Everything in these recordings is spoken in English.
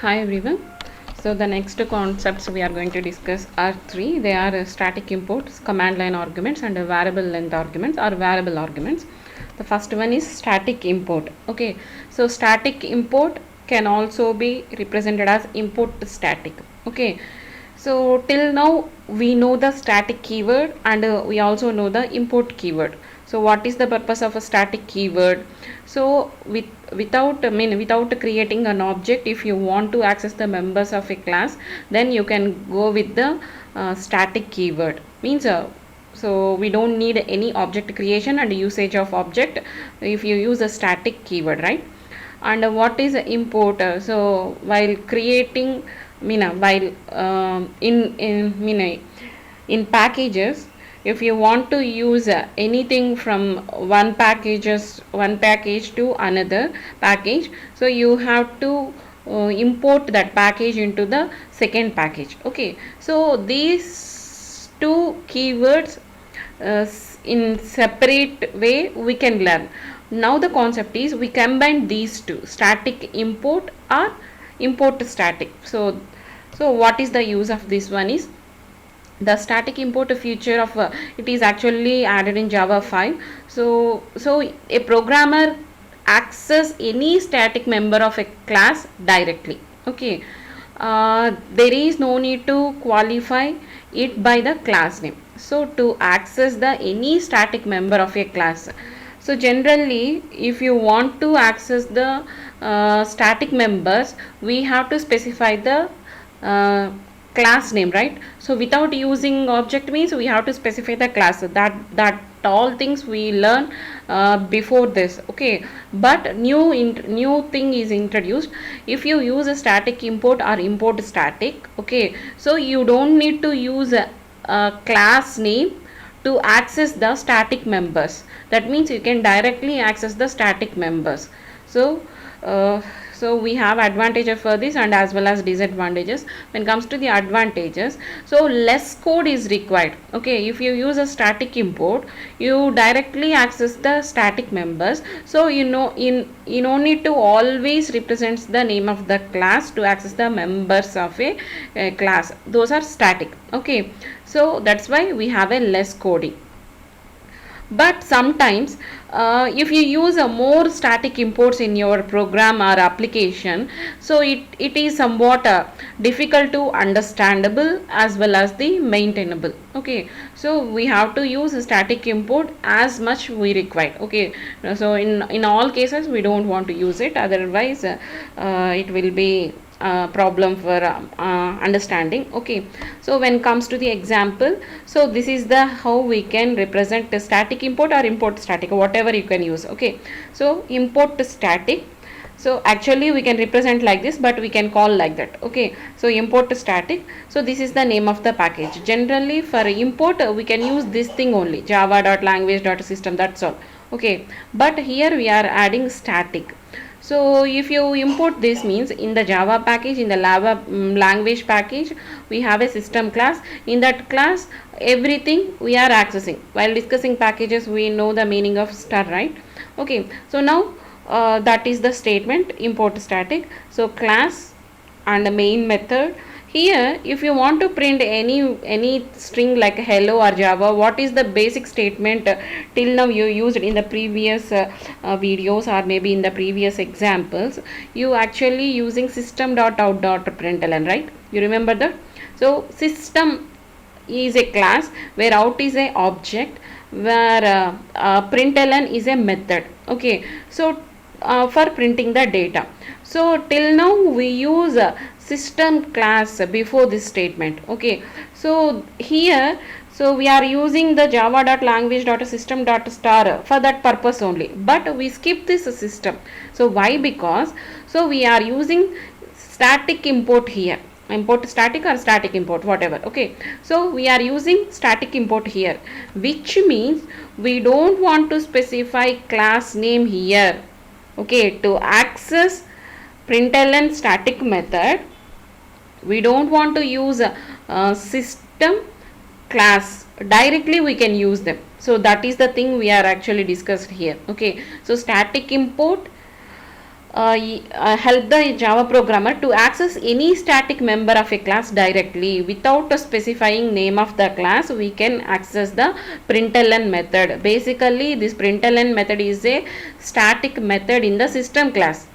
Hi everyone. So the next concepts we are going to discuss are three. They are static imports, command line arguments, and variable length arguments or variable arguments. The first one is static import. Okay. So static import can also be represented as import static. Okay. So till now we know the static keyword and we also know the import keyword. So what is the purpose of a static keyword? So without creating an object, if you want to access the members of a class, then you can go with the static keyword. Means so we don't need any object creation and usage of object if you use a static keyword, right? And what is import? So while creating while in packages, if you want to use anything from one package to another package, so you have to import that package into the second package. Okay, so these two keywords in separate way we can learn. Now the concept is we combine these two, static import or import static. So what is the use of this one is the static import feature of it is actually added in Java 5. So a programmer access any static member of a class directly. Okay, there is no need to qualify it by the class name. So to access the any static member of a class, so generally if you want to access the static members, we have to specify the class name, right? So without using object means we have to specify the class. That all things we learn before this. Okay, but new thing is introduced. If you use a static import or import static, okay, so you don't need to use a class name to access the static members. That means you can directly access the static members. So uh, so we have advantages for this and as well as disadvantages. When it comes to the advantages, so less code is required. Okay, if you use a static import, you directly access the static members. So you no need to always represents the name of the class to access the members of a class. Those are static. Okay, so that's why we have a less coding. But sometimes if you use a more static imports in your program or application, so it is somewhat difficult to understandable as well as the maintainable. Okay, so we have to use a static import as much we require. Okay, so in all cases we don't want to use it, otherwise it will be problem for understanding. Okay, so when comes to the example, so this is the how we can represent the static import or import static, whatever you can use. Okay, so import static, so actually we can represent like this, but we can call like that. Okay, so import static, so this is the name of the package. Generally for import we can use this thing only, java.language.system, that's all. Okay, but here we are adding static. So if you import this means in the Java package, in the language package, we have a system class. In that class, everything we are accessing. While discussing packages, we know the meaning of star, right? Okay, so now that is the statement import static. So class and the main method. Here if you want to print any string like hello or Java, what is the basic statement till now you used in the previous videos or maybe in the previous examples, you actually using system.out.println, right? You remember that? So system is a class where out is a object, where println is a method. Okay, so for printing the data. So till now we use system class before this statement. Okay, so here so we are using the java.language.system.star for that purpose only, but we skip this system. So why? Because so we are using static import here, import static or static import, whatever. Okay, so we are using static import here, which means we don't want to specify class name here. Okay, to access println static method, we don't want to use a system class directly, we can use them. So that is the thing we are actually discussed here. Okay, so static import help the Java programmer to access any static member of a class directly without specifying name of the class. We can access the println method. Basically, this println method is a static method in the system class.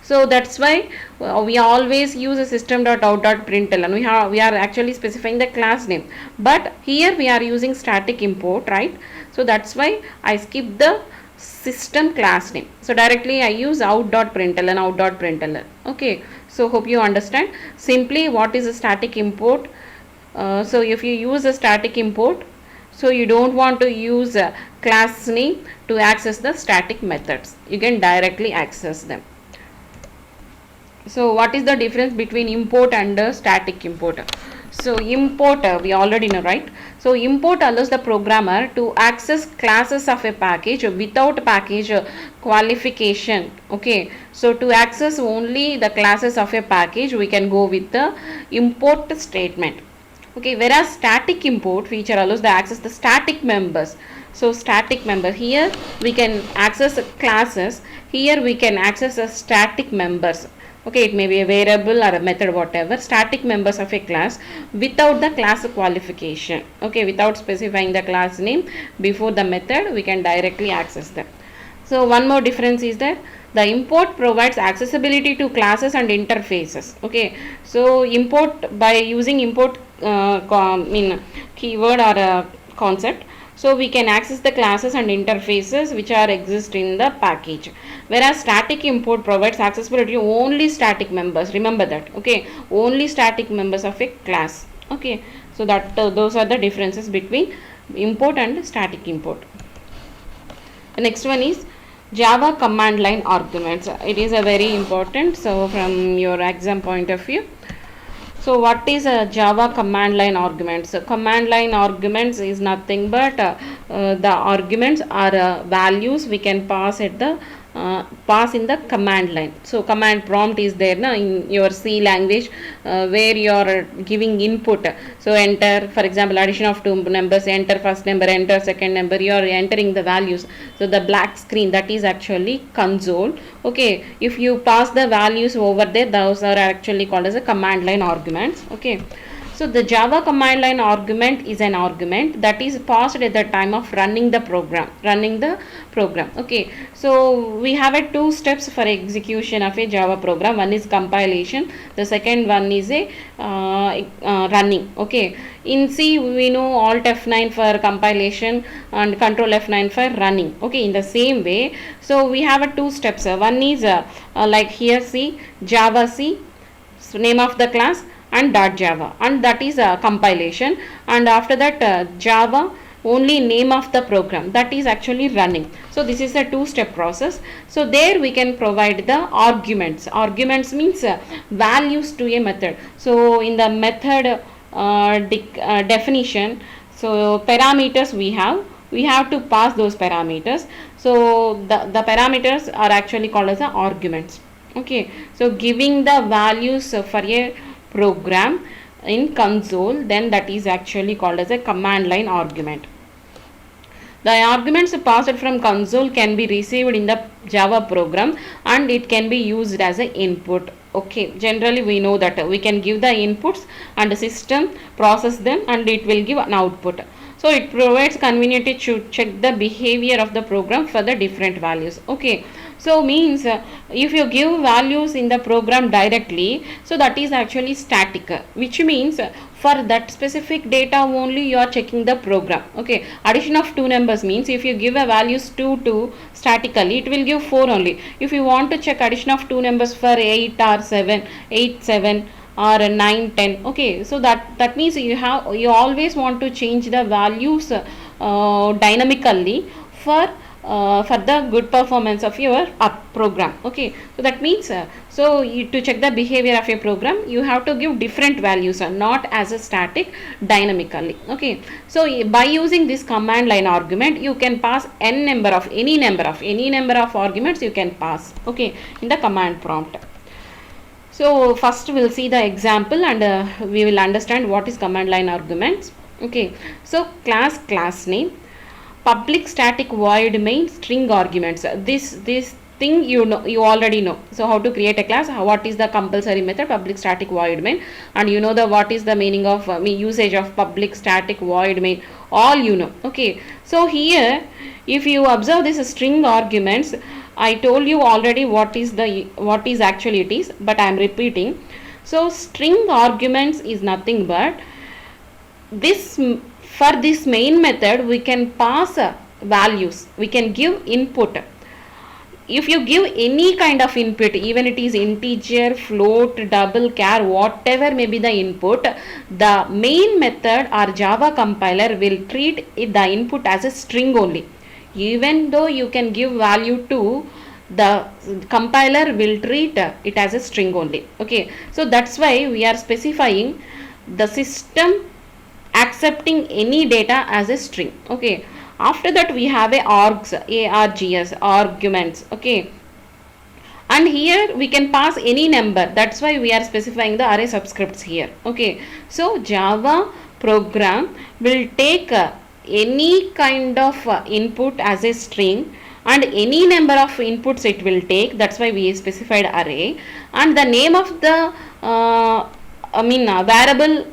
So that's why we always use a system.out.println. We are actually specifying the class name, but here we are using static import, right? So that's why I skip the system class name. So directly I use out.println. Okay, so hope you understand simply what is a static import. So if you use a static import, so you don't want to use a class name to access the static methods, you can directly access them. So what is the difference between import and static import? So import, we already know, right? So import allows the programmer to access classes of a package without package qualification. Okay, so to access only the classes of a package, we can go with the import statement. Okay, whereas static import feature allows the access the static members. So static member, here we can access classes, here we can access a static members. Okay, it may be a variable or a method, whatever, static members of a class without the class qualification. Okay, without specifying the class name before the method, we can directly access them. So one more difference is that the import provides accessibility to classes and interfaces. Okay, so import, by using import keyword or a concept, so we can access the classes and interfaces which are exist in the package, whereas static import provides accessibility to only static members. Remember that. Okay, only static members of a class. Okay, so that those are the differences between import and static import. The next one is Java command line arguments. It is a very important, so from your exam point of view. So what is a Java command line arguments? So command line arguments is nothing but the arguments are values we can pass at the pass in the command line. So command prompt is there na, in your C language where you are giving input. So enter, for example, addition of two numbers, enter first number, enter second number, you are entering the values. So the black screen, that is actually console. Okay, if you pass the values over there, those are actually called as a command line arguments. Okay, so the Java command line argument is an argument that is passed at the time of running the program. Okay, so we have a two steps for execution of a Java program. One is compilation, the second one is a running. Okay, in C we know Alt F9 for compilation and Control F9 for running. Okay, in the same way, so we have a two steps. One is like here C, Java C, so name of the class, and .java, and that is a compilation, and after that Java only name of the program, that is actually running. So this is a two-step process. So there we can provide the arguments. Arguments means values to a method. So in the method definition, so parameters we have to pass those parameters. So the parameters are actually called as the arguments. Okay, so giving the values for a program in console, then that is actually called as a command line argument. The arguments passed from console can be received in the Java program and it can be used as an input. Okay, generally we know that we can give the inputs and the system process them and it will give an output. So it provides conveniently to check the behavior of the program for the different values. Okay, so means if you give values in the program directly, so that is actually static, which means for that specific data only you are checking the program. Okay, addition of two numbers means if you give a values 2 statically, it will give 4 only. If you want to check addition of two numbers for 8 or 7, 8, 7 or 9, 10. Okay, so that means you always want to change the values dynamically for the good performance of your program. Okay, so that means to check the behavior of a program, you have to give different values, not as a static, dynamically. Okay, so by using this command line argument, you can pass any number of arguments you can pass. Okay, in the command prompt. So first we'll see the example and we will understand what is command line arguments. Okay, so class name, public static void main string arguments. This thing you know, you already know. So how to create a class, what is the compulsory method, public static void main, and you know the what is the meaning of usage of public static void main, all you know. Okay, so here if you observe this string arguments, I told you already what is actually it is, but I am repeating. So string arguments is nothing but this. For this main method we can pass values, we can give input. If you give any kind of input, even it is integer, float, double, char, whatever may be the input, the main method or Java compiler will treat the input as a string only. Even though you can give value to, the compiler will treat it as a string only. Okay, so that's why we are specifying the system accepting any data as a string. Okay, after that we have a args arguments. Okay, and here we can pass any number, that's why we are specifying the array subscripts here. Okay, so Java program will take any kind of input as a string, and any number of inputs it will take, that's why we specified array, and the name of the variable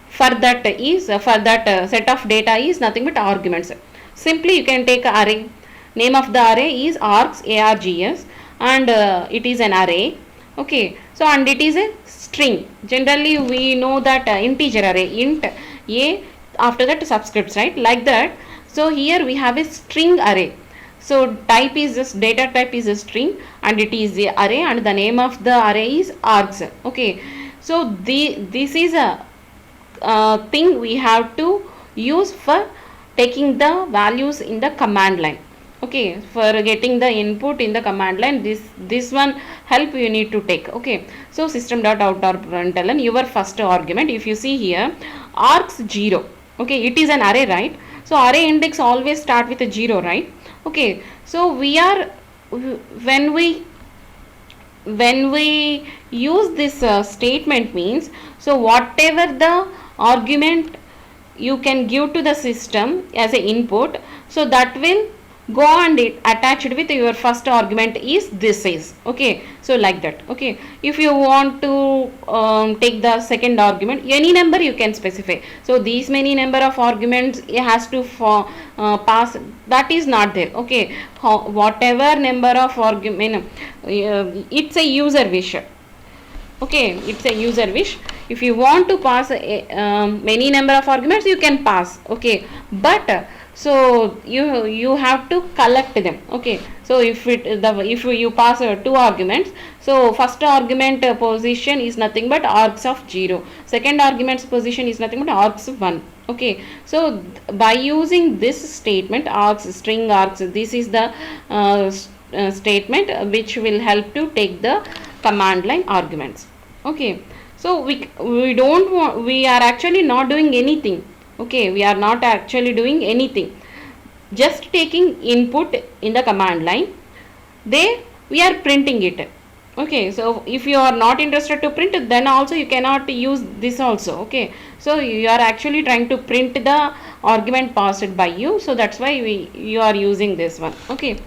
for that is for that set of data is nothing but arguments. Simply you can take array, name of the array is args, and it is an array. Okay, so and it is a string. Generally we know that integer array, int a, after that subscripts, right, like that. So here we have a string array. So type is just, data type is a string, and it is the array, and the name of the array is args. Okay, so this is a thing we have to use for taking the values in the command line. Okay, for getting the input in the command line, this one help you need to take. Okay, so system.out.println, your first argument, if you see here, args 0. Okay, it is an array, right? So array index always start with a 0, right? Okay, so we are when we use this statement means, so whatever the argument you can give to the system as a input, so that will go and it attached with your first argument is this is. Okay, so like that. Okay, if you want to take the second argument, any number you can specify. So these many number of arguments it has to pass, that is not there. Okay, whatever number of argument, it's a user wish. Okay, it's a user wish. If you want to pass many number of arguments, you can pass. Okay, but so you have to collect them. Okay, so if you pass 2 arguments, so first argument position is nothing but args of 0, second argument's position is nothing but args of 1. Okay, so by using this statement args, string args, this is the statement which will help to take the command line arguments. Okay, so we don't want, we are actually not doing anything. Okay, we are not actually doing anything, just taking input in the command line, we are printing it. Okay, so if you are not interested to print, then also you cannot use this also. Okay, so you are actually trying to print the argument passed by you, so that's why you are using this one. Okay,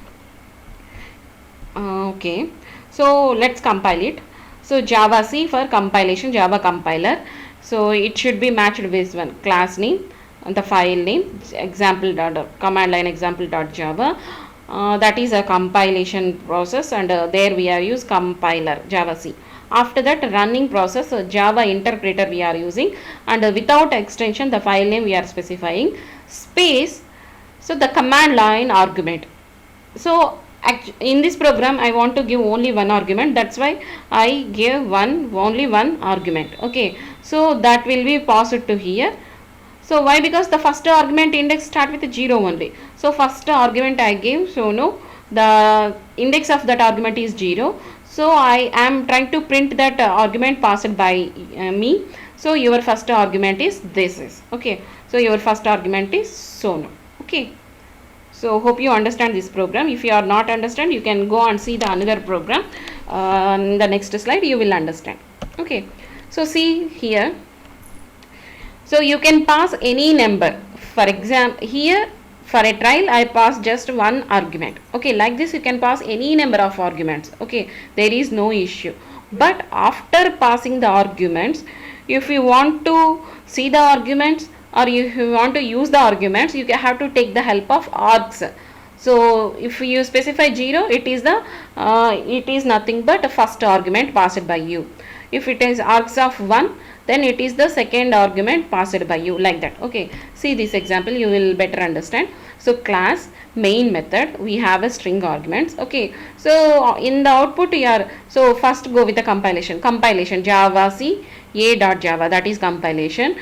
okay, so let's compile it. So Java C for compilation, Java compiler. So it should be matched with one class name and the file name, example dot command line example dot java. That is a compilation process, and there we are use compiler Java C. After that running process, Java interpreter we are using, and without extension the file name we are specifying, space, so the command line argument. So in this program I want to give only one argument, that's why I give only one argument. Okay, so that will be passed to here. So why? Because the first argument index start with 0 only. So first argument I gave, so no, the index of that argument is 0. So I am trying to print that argument passed by me. So your first argument is this is. Okay, so your first argument is so no. Okay, so hope you understand this program. If you are not understand, you can go and see the another program. In the next slide you will understand. Okay, so see here. So you can pass any number. For example, here for a trial I pass just one argument. Okay, like this you can pass any number of arguments. Okay, there is no issue. But after passing the arguments, if you want to see the arguments or if you want to use the arguments, you have to take the help of args. So if you specify 0, it is nothing but a first argument passed by you. If it is args of 1, then it is the second argument passed by you, like that. Okay, see this example, you will better understand. So class main method, we have a string arguments. Okay, so in the output you are, so first go with the compilation java c a dot java, that is compilation.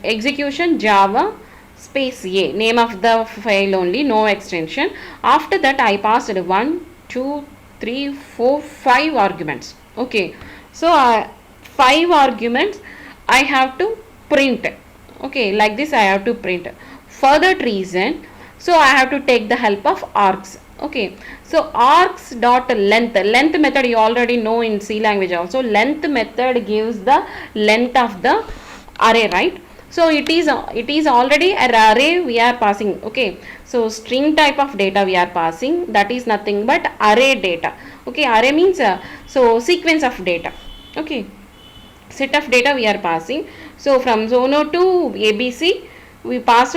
Execution java space a, name of the file only, no extension. After that I passed 1 2 3 4 5 arguments. Okay, so 5 arguments I have to print. Okay, like this I have to print. For that reason, so I have to take the help of args. Okay, so args dot length method you already know in C language also. Length method gives the length of the array, right? So it is already an array we are passing. Okay, so string type of data we are passing, that is nothing but array data. Okay, array means so sequence of data. Okay, set of data we are passing. So from Zono to ABC we passed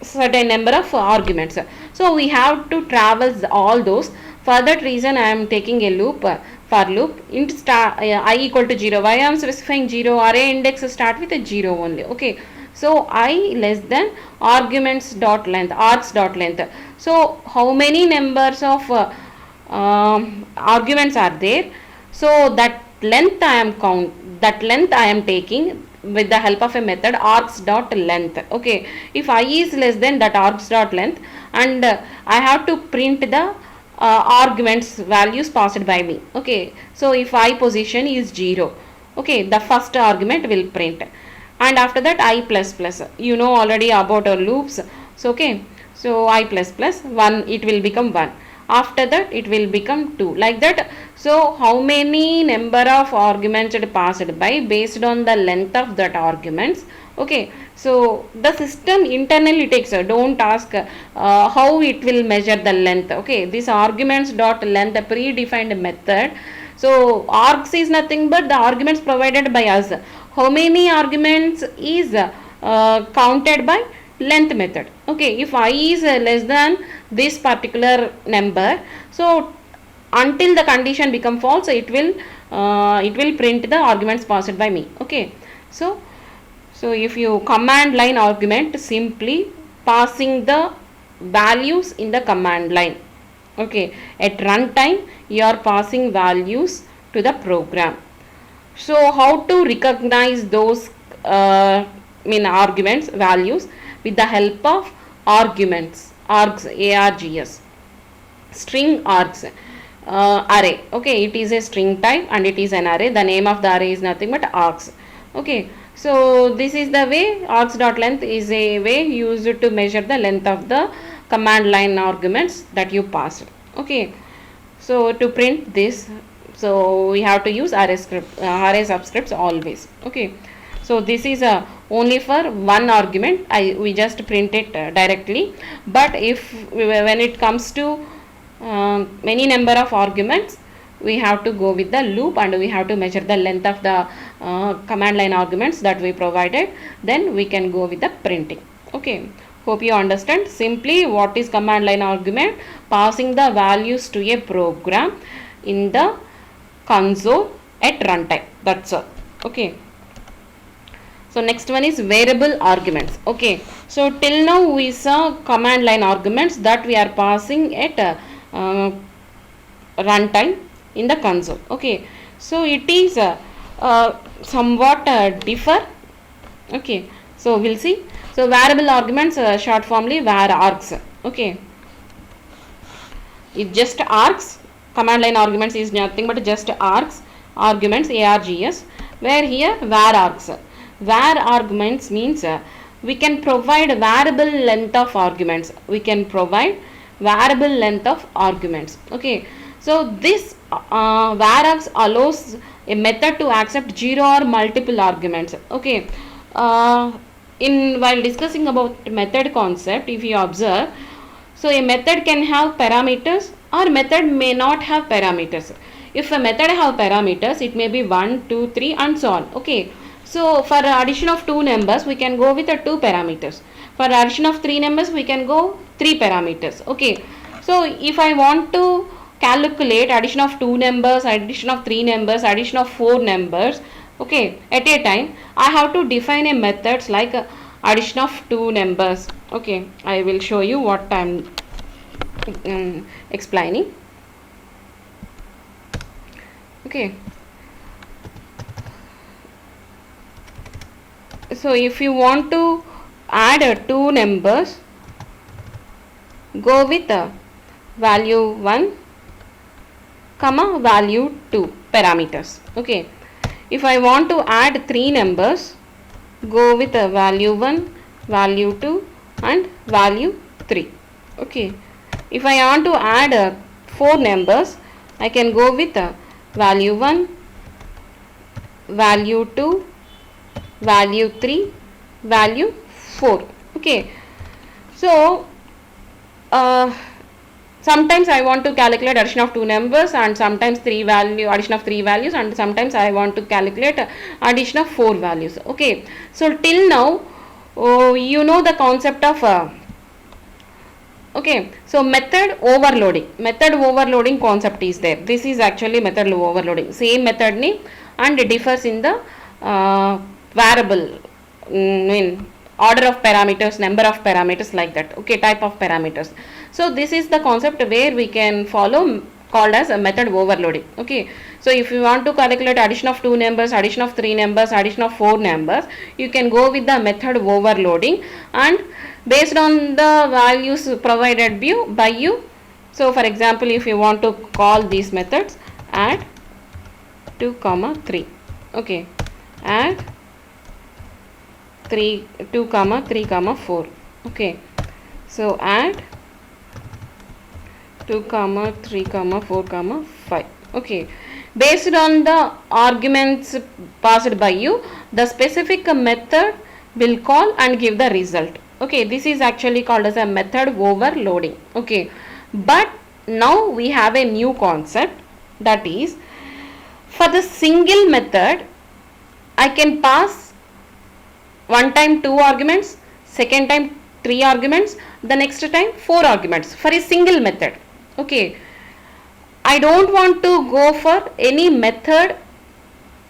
certain number of arguments. So we have to traverse all those. For that reason I am taking a loop, for loop int I equal to 0. Why I am specifying 0? Array index start with a 0 only. Okay, so I less than arguments dot length, args dot length. So how many numbers of arguments are there, so that length I am taking with the help of a method args dot length. Okay, if I is less than that args dot length, and I have to print the arguments values passed by me. Okay, so if I position is 0, okay, the first argument will print. And after that I plus plus, you know already about our loops. So okay, so I plus plus 1, it will become 1. After that it will become 2, like that. So how many number of arguments it passed by based on the length of that arguments. Okay, so the system internally takes, don't ask how it will measure the length. Okay, this arguments dot length, a predefined method. So args is nothing but the arguments provided by us. How many arguments is counted by length method. Okay, if I is less than this particular number, so until the condition become false, it will print the arguments passed by me. Okay, so if you command line argument, simply passing the values in the command line. Okay, at runtime you are passing values to the program. So how to recognize those arguments values? With the help of arguments, args, args, string args, array. Okay, it is a string type and it is an array. The name of the array is nothing but args. Okay, so this is the way. Args dot length is a way used to measure the length of the command line arguments that you passed. Okay, so to print this, so we have to use array array subscripts always. Okay, so this is only for one argument, we just print it directly. But if when it comes to many number of arguments, we have to go with the loop and we have to measure the length of the command line arguments that we provided, then we can go with the printing. Okay, hope you understand simply what is command line argument. Passing the values to a program in the console at runtime, that's all. Okay, so next one is variable arguments. Okay, so till now we saw command line arguments that we are passing at runtime in the console. Okay, so it is somewhat differ. Okay, so we'll see. So variable arguments, short formly var args. Okay, it just args. Command line arguments is nothing but just args, arguments, args, where here var args. Var arguments means we can provide variable length of arguments. We can provide variable length of arguments. Okay, so this var args allows a method to accept 0 or multiple arguments. Okay, in while discussing about method concept, if you observe, so a method can have parameters or method may not have parameters. If a method have parameters, it may be 1, 2, 3 and so on. Okay. So for addition of two numbers, we can go with the two parameters. For addition of three numbers, we can go three parameters. Okay. So if I want to calculate addition of two numbers, addition of three numbers, addition of four numbers, okay, at a time, I have to define a methods like addition of two numbers. Okay, I will show you what I am explaining. Okay. So if you want to add two numbers, go with value 1 comma value 2 parameters. Okay. If I want to add three numbers, go with value 1, value 2 and value 3. Okay. If I want to add four numbers, I can go with value 1, value 2, value 3, value 4. Okay. So sometimes I want to calculate addition of two numbers and sometimes addition of three values, and sometimes I want to calculate addition of four values. Okay. So till now you know the concept of okay, so method overloading concept is there. This is actually method overloading, same method name and it differs in the variable in order of parameters, number of parameters, like that. Okay, type of parameters. So this is the concept where we can follow, called as a method overloading. Okay, so if you want to calculate addition of two numbers, addition of three numbers, addition of four numbers, you can go with the method overloading, and based on the values provided by you. So for example, if you want to call these methods, add 2 comma 3. Okay, add 2 comma 3 comma 4. Okay, so add 2 comma 3 comma 4 comma 5. Okay, based on the arguments passed by you, the specific method will call and give the result. Okay, this is actually called as a method overloading. Okay, but now we have a new concept, that is, for the single method I can pass one time 2 arguments, second time 3 arguments, the next time 4 arguments for a single method. Okay, I don't want to go for any method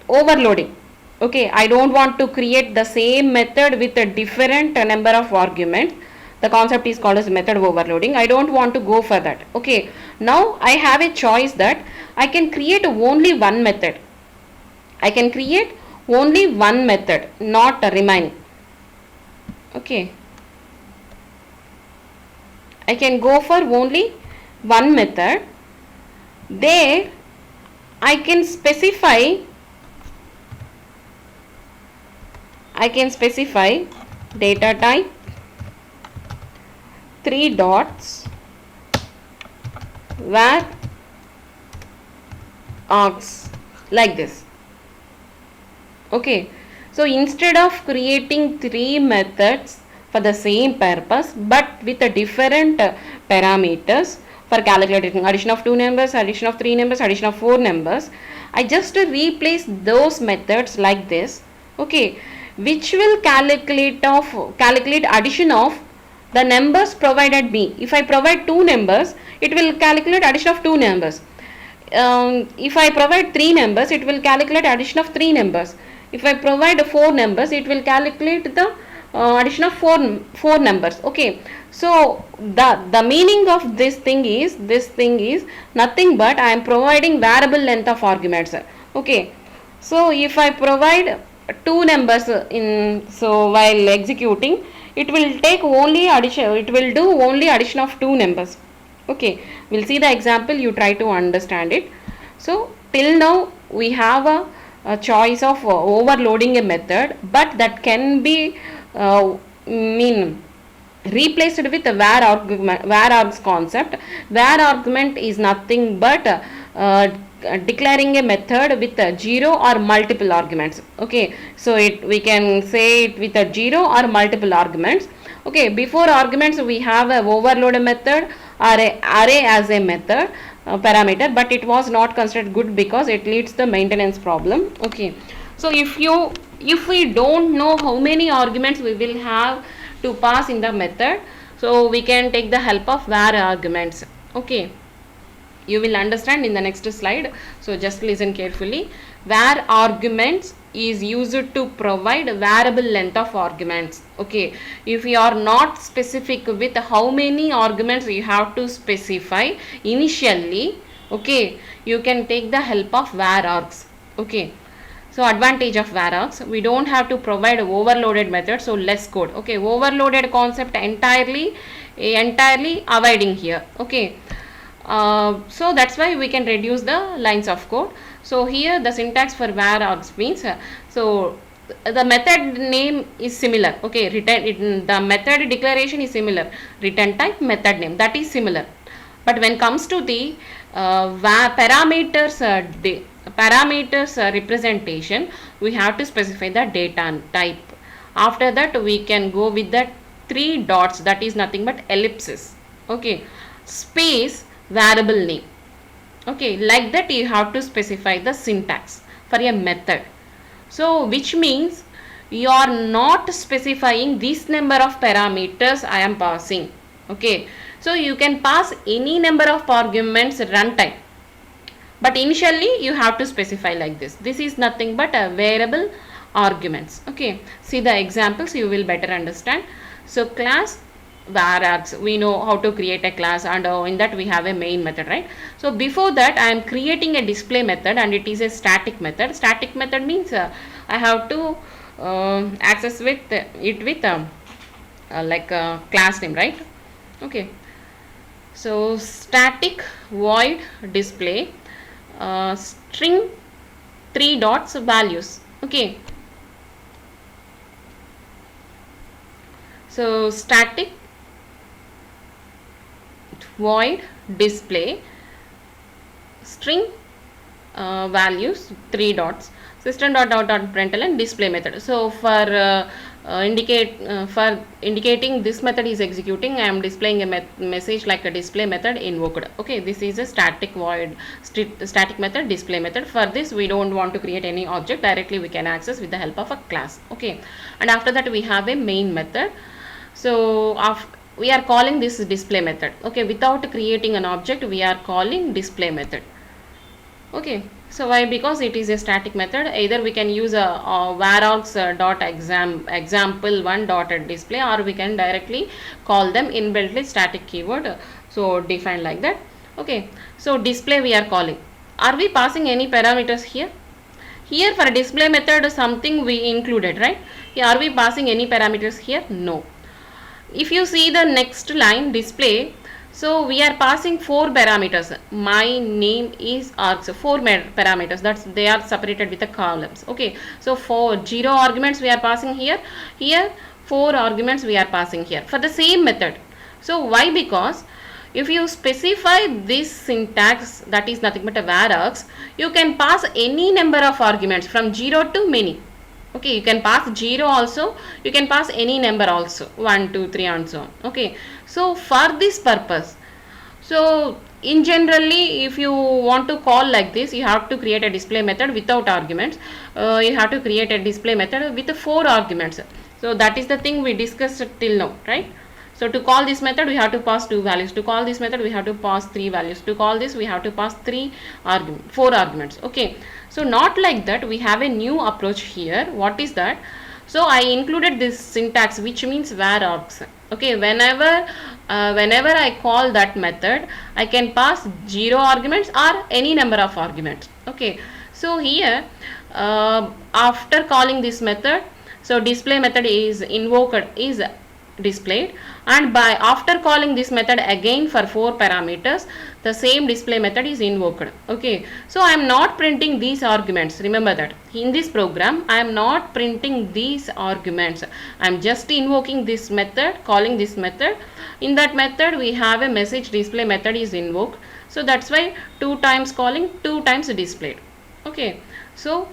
overloading. Okay, I don't want to create the same method with a different number of arguments. The concept is called as method overloading. I don't want to go for that. Okay, now I have a choice that I can create only one method. I can create only one method, not remaining. Okay, I can go for only one method. There I can specify data type 3 dots var args, like this. Okay, so instead of creating 3 methods for the same purpose but with a different parameters for calculating addition of 2 numbers, addition of 3 numbers, addition of 4 numbers, I just replace those methods like this. Okay, which will calculate addition of the numbers provided me. If I provide 2 numbers, it will calculate addition of 2 numbers. If I provide 3 numbers, it will calculate addition of 3 numbers. If I provide 4 numbers, it will calculate the addition of 4 numbers. Okay, so the meaning of this thing is nothing but I am providing variable length of arguments. Okay, so if I provide 2 numbers while executing, it will take only addition, it will do only addition of 2 numbers. Okay, we'll see the example, you try to understand it. So till now we have a choice of overloading a method, but that can be replaced with a var args concept. Var argument is nothing but declaring a method with a 0 or multiple arguments. Okay, so we can say it with a 0 or multiple arguments. Okay, before arguments we have a overload method or a array as a method parameter, but it was not considered good because it leads the maintenance problem. Okay, so if we don't know how many arguments we will have to pass in the method, so we can take the help of var arguments. Okay, you will understand in the next slide, so just listen carefully. Var arguments is used to provide variable length of arguments. Okay, if you are not specific with how many arguments you have to specify initially, okay, you can take the help of var args. Okay, so advantage of var args, we don't have to provide overloaded method, so less code. Okay, overloaded concept entirely avoiding here. Okay, so that's why we can reduce the lines of code. So here the syntax for var args means so the method name is similar. Okay, the method declaration is similar, return type, method name, that is similar, but when comes to the parameters representation, we have to specify the data type. After that we can go with the 3 dots, that is nothing but ellipses. Okay, space variable name. Okay, like that you have to specify the syntax for a method. So which means you are not specifying this number of parameters I am passing. Okay, so you can pass any number of arguments runtime, but initially you have to specify like this. This is nothing but a variable arguments. Okay, see the examples, you will better understand. So class var args, we know how to create a class, and in that we have a main method, right? So before that I am creating a display method, and it is a static method. Static method means I have to access with it with like a class name, right? Okay, so static void display string 3 dots values. Okay, so static void display string values 3 dots, system dot out dot println display method. So for indicating this method is executing, I am displaying a message like a display method invoked. Okay, this is a static void static method display method. For this we don't want to create any object, directly we can access with the help of a class. Okay, and after that we have a main method. So we are calling this display method. Okay, without creating an object we are calling display method. Okay, so why? Because it is a static method. Either we can use a var args dot example one dot display, or we can directly call them inbuiltly static keyword, so define like that. Okay, so display we are calling. Are we passing any parameters here? Here for display method something we included, right? Here, are we passing any parameters here? No. If you see the next line display, so we are passing 4 parameters. My name is args, 4 parameters, that's they are separated with the columns. Okay, so for 0 arguments we are passing here, 4 arguments we are passing here for the same method. So why? Because if you specify this syntax, that is nothing but a var args, you can pass any number of arguments from 0 to many. Okay, you can pass 0 also, you can pass any number also, 1 2 3 and so on. Okay, so for this purpose, so in generally if you want to call like this, you have to create a display method without arguments. You have to create a display method with 4 arguments. So that is the thing we discussed till now, right? So to call this method we have to pass 2 values, to call this method we have to pass 3 values, to call this we have to pass 4 arguments. Okay, so not like that, we have a new approach here. What is that? So I included this syntax, which means var args. Okay, whenever I call that method, I can pass 0 arguments or any number of arguments. Okay, so here after calling this method, so display method is invoked, is displayed, and by after calling this method again for 4 parameters, the same display method is invoked. Okay, so I am not printing these arguments. Remember that in this program I am not printing these arguments, I am just invoking this method, calling this method. In that method we have a message display method is invoked. So that's why 2 times calling, 2 times displayed. Okay, so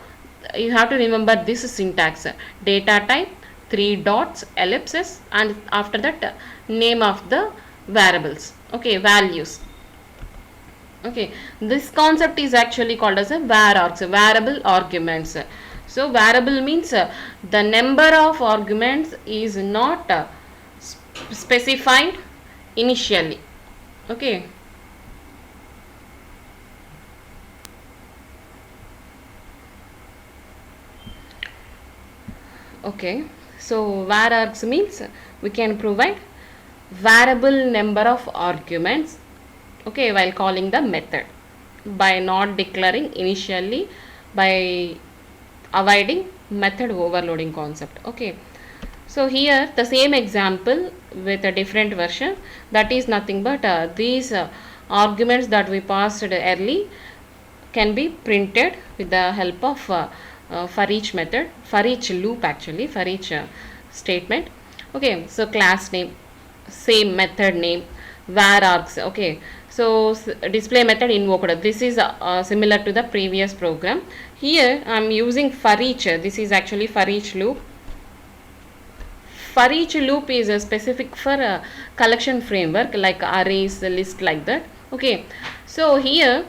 you have to remember this syntax: data type, 3 dots, ellipses, and after that name of the variables. Okay, values. Okay, this concept is actually called as a var args, variable arguments. So variable means the number of arguments is not specified initially. Okay. Okay, so var args means we can provide variable number of arguments, okay, while calling the method by not declaring initially, by avoiding method overloading concept. Okay, so here the same example with a different version, that is nothing but these arguments that we passed early can be printed with the help of for each method, for each loop, actually for each statement. Okay, so class name, same method name, var args. Okay, so display method invoked, this is similar to the previous program. Here I am using for each, this is actually for each loop. For each loop is specific for a collection framework like arrays, list, like that. Okay, so here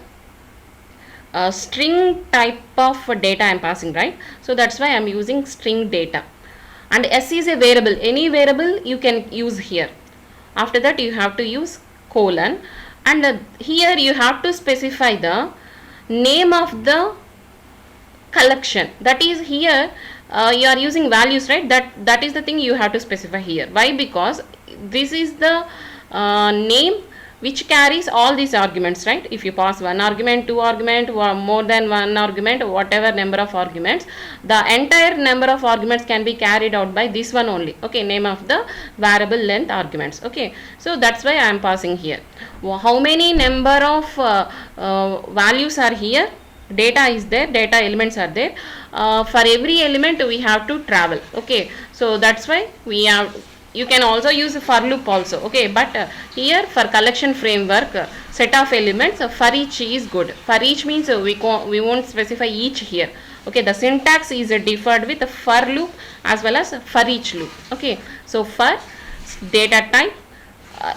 string type of data I am passing, right? So that's why I am using string data, and s is a variable, any variable you can use here. After that you have to use colon, and here you have to specify the name of the collection, that is here you are using values, right? That is the thing you have to specify here. Why? Because this is the name which carries all these arguments, right? If you pass one argument, two argument, or more than one argument, whatever number of arguments, the entire number of arguments can be carried out by this one only. Okay, name of the variable length arguments. Okay, so that's why I am passing here. How many number of values are here? Data is there, data elements are there. For every element we have to travel. Okay, so that's why we have, you can also use a for loop also. Okay, but here for collection framework set of elements, for each is good. For each means we won't specify each here. Okay, the syntax is deferred with a for loop as well as for each loop. Okay, so for data type,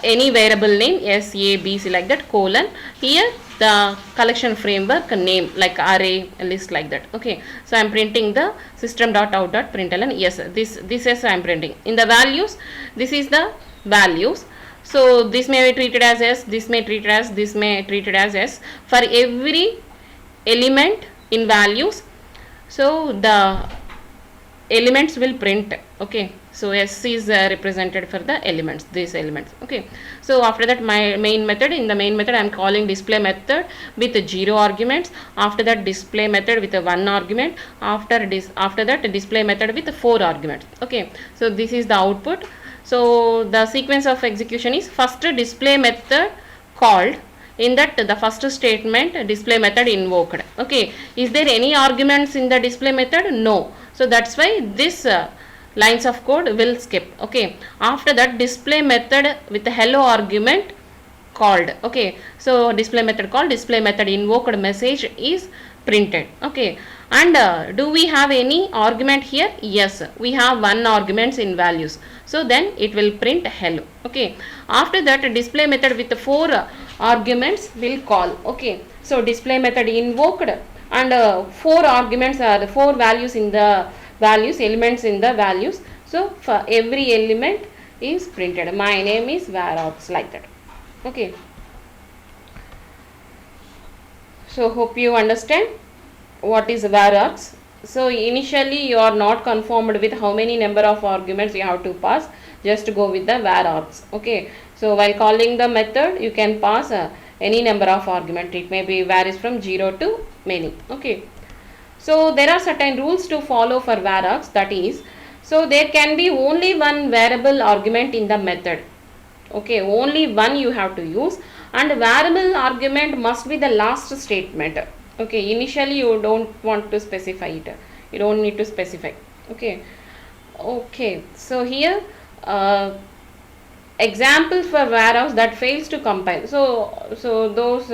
any variable name s, a, b, c, like that, colon, here the collection framework name like array, list, like that. Okay, so I am printing the system.out.println. Yes, this is I am printing. In the values, this is the values. So this may be treated as s, this may treated as, this may treated as s for every element in values. So the elements will print. Okay, so s is represented for the elements, these elements. Okay, so after that my main method, in the main method I am calling display method with 0 arguments. After that display method with 1 argument. After that display method with 4 arguments. Okay, so this is the output. So the sequence of execution is first display method called, in that the first statement display method invoked. Okay, is there any arguments in the display method? No. So that's why this lines of code will skip. Okay, after that display method with the hello argument called. Okay, so display method called, display method invoked message is printed. Okay, and do we have any argument here? Yes, we have one arguments in values, so then it will print hello. Okay, after that display method with 4 arguments will call. Okay, so display method invoked, and 4 arguments are 4 values in the values, elements in the values. So for every element is printed. My name is var args, like that. Okay, so hope you understand what is var args. So initially you are not conformed with how many number of arguments you have to pass, just go with the var args. Okay, so while calling the method you can pass any number of argument, it may be varies from 0 to many. Okay, so there are certain rules to follow for var args, that is, so there can be only one variable argument in the method. Okay, only one you have to use, and variable argument must be the last statement. Okay, initially you don't want to specify it, you don't need to specify. Okay, okay, so here examples for warehouse that fails to compile. So those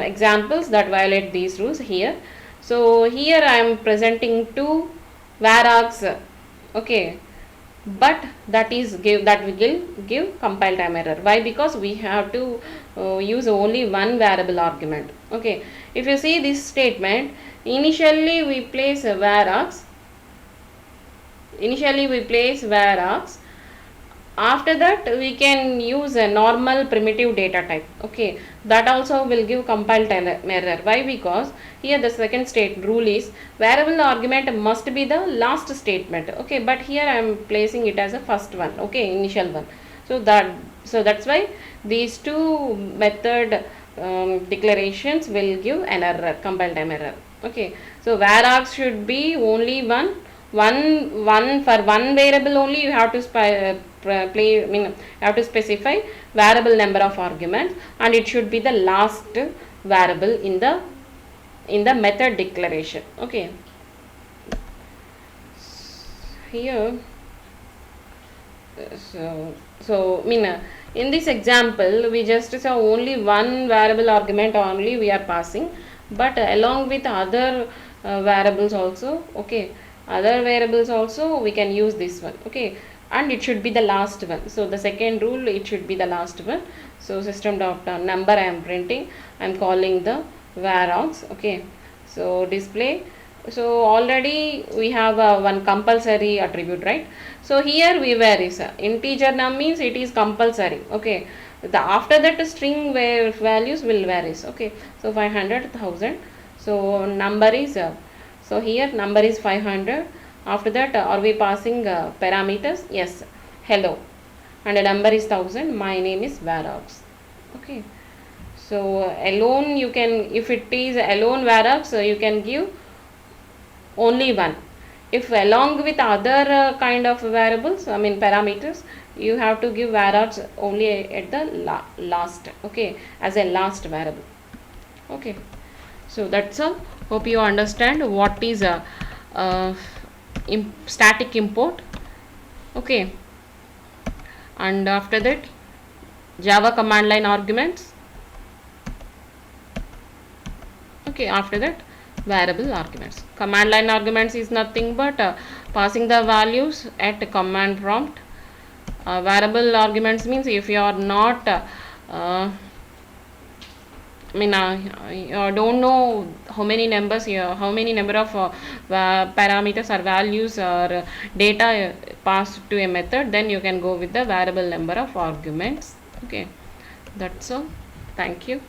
examples that violate these rules here. So here I am presenting two varargs, okay, but that will give compile time error. Why? Because we have to use only one variable argument. Okay, if you see this statement, initially we place varargs. Initially we place varargs. After that we can use a normal primitive data type. Okay, that also will give compile time error. Why? Because here the second state rule is variable argument must be the last statement. Okay, but here I am placing it as a first one. Okay, initial one. So that's why these two method declarations will give an error, compile time error. Okay, so varargs should be only one for one variable only. You have to have to specify variable number of arguments, and it should be the last variable in the method declaration. Okay, here so in this example we just saw only one variable argument only we are passing, but along with other variables also. Okay, other variables also we can use this one. Okay, and it should be the last one. So the second rule, it should be the last one. So system dot number I am printing, I am calling the varargs. Okay, so display. So already we have one compulsory attribute, right? So here we varies. Integer num means it is compulsory. Okay, the after that string where values will varies. Okay, so 500,000. So number is so here number is 500. After that are we passing parameters? Yes, hello, and the number is 1000. My name is varargs. Okay, so alone you can, if it is alone varargs, so you can give only one. If along with other kind of variables, parameters, you have to give varargs only at the last. Okay, as a last variable. Okay, so that's all. Hope you understand what is a static import. Okay, and after that Java command line arguments. Okay, after that variable arguments. Command line arguments is nothing but passing the values at command prompt. Variable arguments means if you are not don't know how many numbers here, how many number of parameters or values or data passed to a method, then you can go with the variable number of arguments. Okay, that's all. Thank you.